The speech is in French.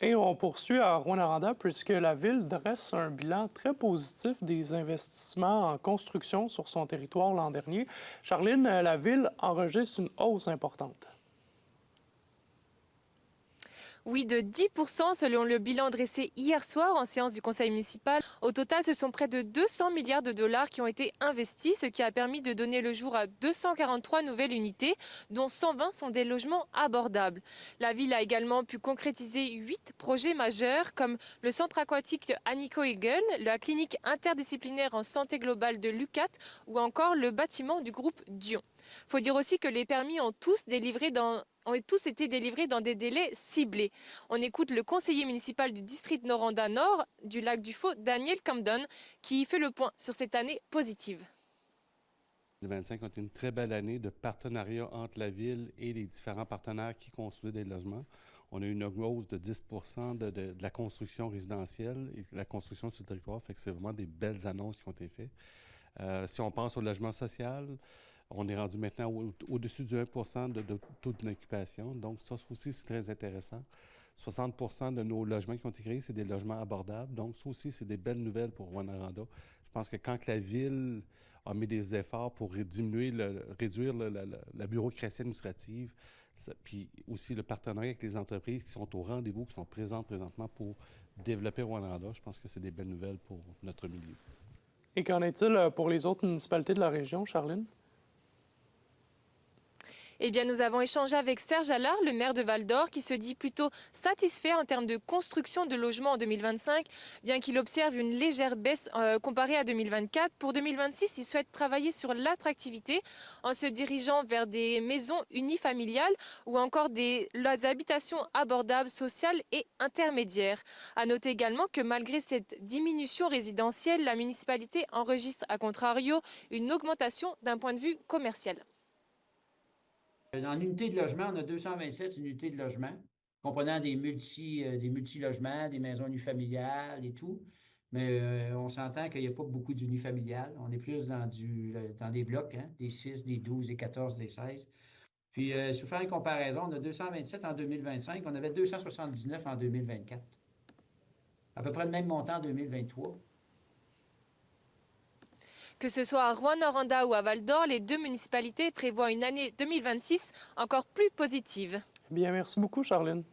Et on poursuit à Rouyn-Noranda puisque la Ville dresse un bilan très positif des investissements en construction sur son territoire l'an dernier. Charline, la Ville enregistre une hausse importante. Oui, de 10% selon le bilan dressé hier soir en séance du Conseil municipal. Au total, ce sont près de 200 milliards de dollars qui ont été investis, ce qui a permis de donner le jour à 243 nouvelles unités, dont 120 sont des logements abordables. La ville a également pu concrétiser 8 projets majeurs, comme le centre aquatique Aniko Eagle, la clinique interdisciplinaire en santé globale de Lucat ou encore le bâtiment du groupe Dion. Il faut dire aussi que les permis ont tous été délivrés dans des délais ciblés. On écoute le conseiller municipal du district Noranda Nord du lac du Faux, Daniel Camden, qui fait le point sur cette année positive. 2025 a été une très belle année de partenariat entre la Ville et les différents partenaires qui construisent des logements. On a eu une hausse de 10 de la construction résidentielle et la construction sur le territoire. Fait que c'est vraiment des belles annonces qui ont été faites. Si on pense au logement social, on est rendu maintenant au-dessus du 1 de taux d'occupation. Donc, ça aussi, c'est très intéressant. 60 de nos logements qui ont été créés, c'est des logements abordables. Donc, ça aussi, c'est des belles nouvelles pour Rouyn-Noranda. Je pense que quand la Ville a mis des efforts pour réduire la bureaucratie administrative, puis aussi le partenariat avec les entreprises qui sont au rendez-vous, qui sont présentes présentement pour développer Rouyn-Noranda, je pense que c'est des belles nouvelles pour notre milieu. Et qu'en est-il pour les autres municipalités de la région, Charline? Eh bien, nous avons échangé avec Serge Allard, le maire de Val-d'Or, qui se dit plutôt satisfait en termes de construction de logements en 2025, bien qu'il observe une légère baisse comparée à 2024. Pour 2026, il souhaite travailler sur l'attractivité en se dirigeant vers des maisons unifamiliales ou encore des habitations abordables, sociales et intermédiaires. À noter également que malgré cette diminution résidentielle, la municipalité enregistre à contrario une augmentation d'un point de vue commercial. En unité de logement, on a 227 unités de logement, comprenant des multi-logements, des maisons unifamiliales et tout. Mais on s'entend qu'il n'y a pas beaucoup d'unifamiliales. On est plus dans des blocs, hein, des 6, des 12, des 14, des 16. Puis, si vous faites une comparaison, on a 227 en 2025, on avait 279 en 2024. À peu près le même montant en 2023. Que ce soit à Rouyn-Noranda ou à Val-d'Or, les deux municipalités prévoient une année 2026 encore plus positive. Bien, merci beaucoup, Charline.